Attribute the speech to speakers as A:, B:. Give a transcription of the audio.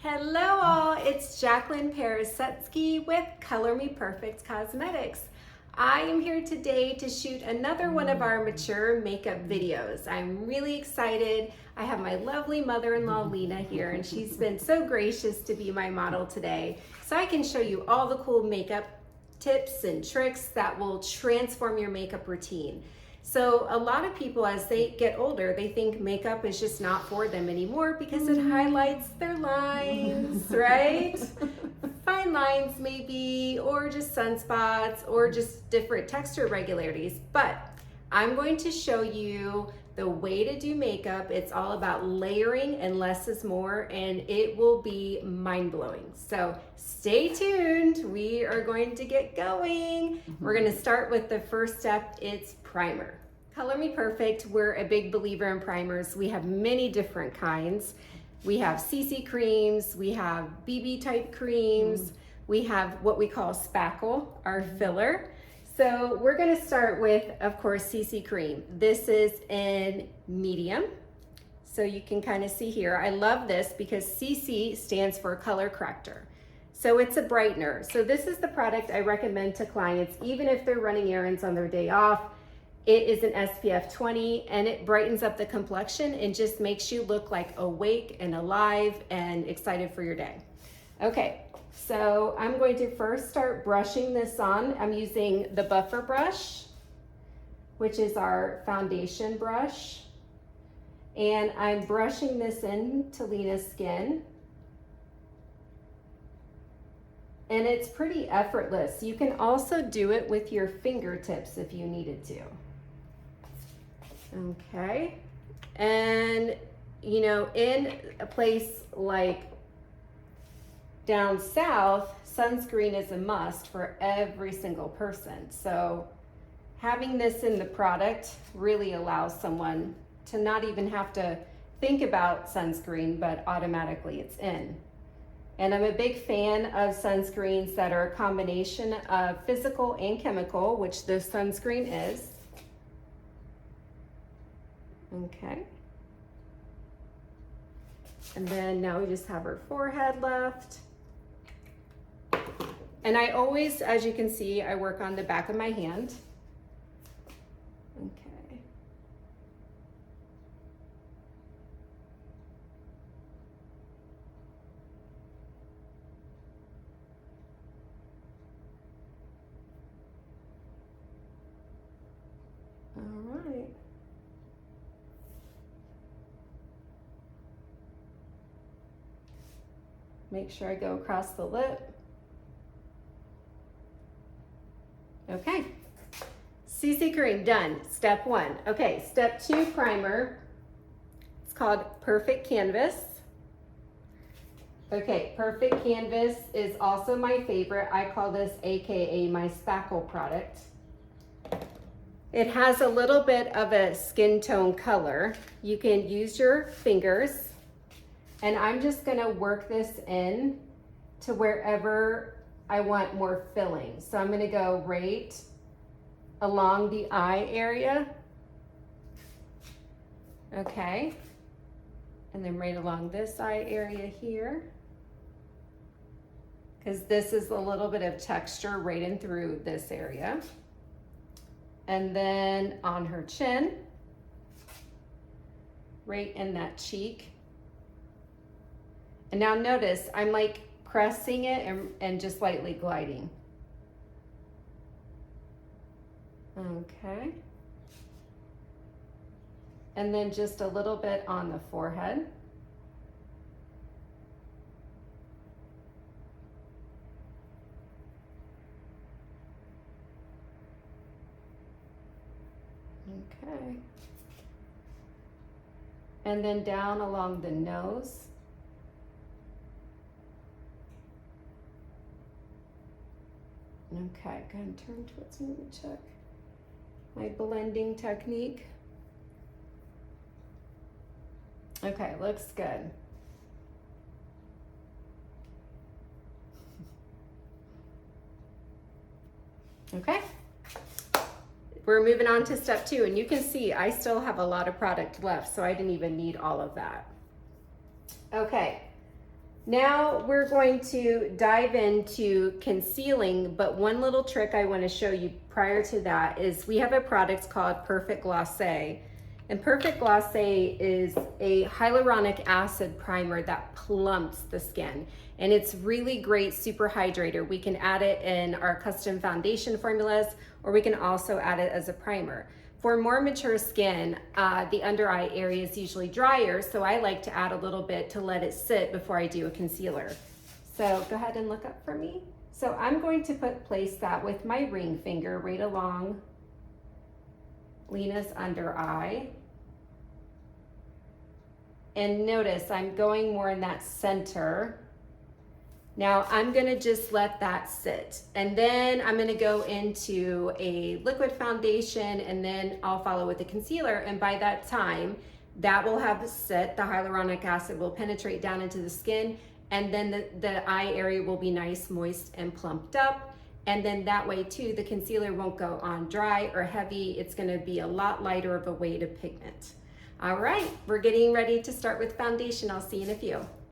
A: Hello all, it's Jaclyn Peresetsky with Color Me Perfect Cosmetics. I am here today to shoot another one of our mature makeup videos. I'm really excited. I have my lovely mother-in-law Lena here, and she's been so gracious to be my model today, so I can show you all the cool makeup tips and tricks that will transform your makeup routine. So a lot of people, as they get older, they think makeup is just not for them anymore because it highlights their lines, right? Fine lines maybe, or just sunspots, or just different texture irregularities. But I'm going to show you the way to do makeup. It's all about layering and less is more, and it will be mind-blowing. So stay tuned. We are going to get going. We're going to start with the first step. It's primer. Color Me Perfect, we're a big believer in primers. We have many different kinds. We have CC creams, we have BB type creams, we have what we call spackle, our filler. So we're gonna start with, of course, CC cream. This is in medium. So you can kind of see here, I love this because CC stands for color corrector. So it's a brightener. So this is the product I recommend to clients, even if they're running errands on their day off. It is an SPF 20 and it brightens up the complexion and just makes you look like awake and alive and excited for your day. Okay, so I'm going to first start brushing this on. I'm using the buffer brush, which is our foundation brush. And I'm brushing this into Lena's skin. And it's pretty effortless. You can also do it with your fingertips if you needed to. Okay, and you know, in a place like down south, sunscreen is a must for every single person. So having this in the product really allows someone to not even have to think about sunscreen, but automatically it's in. And I'm a big fan of sunscreens that are a combination of physical and chemical, which this sunscreen is. Okay. And then now we just have our forehead left. And I always, as you can see, I work on the back of my hand. Okay. All right. Make sure I go across the lip. Okay, CC cream, done. Step 1. Okay, step 2, primer. It's called Perfect Canvas. Okay, Perfect Canvas is also my favorite. I call this AKA my spackle product. It has a little bit of a skin tone color. You can use your fingers. And I'm just gonna work this in to wherever I want more filling. So I'm gonna go right along the eye area. Okay. And then right along this eye area here. Because this is a little bit of texture right in through this area. And then on her chin, right in that cheek. And now notice, I'm like pressing it and just lightly gliding. Okay. And then just a little bit on the forehead. Okay. And then down along the nose. Okay, go ahead and turn towards me and check my blending technique. Okay, looks good. Okay, we're moving on to step 2, and you can see I still have a lot of product left, so I didn't even need all of that. Okay, Now we're going to dive into concealing, but one little trick I want to show you prior to that is we have a product called Perfect Glacè. And Perfect Glacè is a hyaluronic acid primer that plumps the skin. And it's really great super hydrator. We can add it in our custom foundation formulas, or we can also add it as a primer. For more mature skin, the under eye area is usually drier, so I like to add a little bit to let it sit before I do a concealer. So go ahead and look up for me. So I'm going to place that with my ring finger right along Lena's under eye. And notice I'm going more in that center. Now I'm gonna just let that sit. And then I'm gonna go into a liquid foundation, and then I'll follow with the concealer. And by that time, that will have set, the hyaluronic acid will penetrate down into the skin, and then the eye area will be nice, moist, and plumped up. And then that way too, the concealer won't go on dry or heavy. It's gonna be a lot lighter of a weight of pigment. All right, we're getting ready to start with foundation. I'll see you in a few.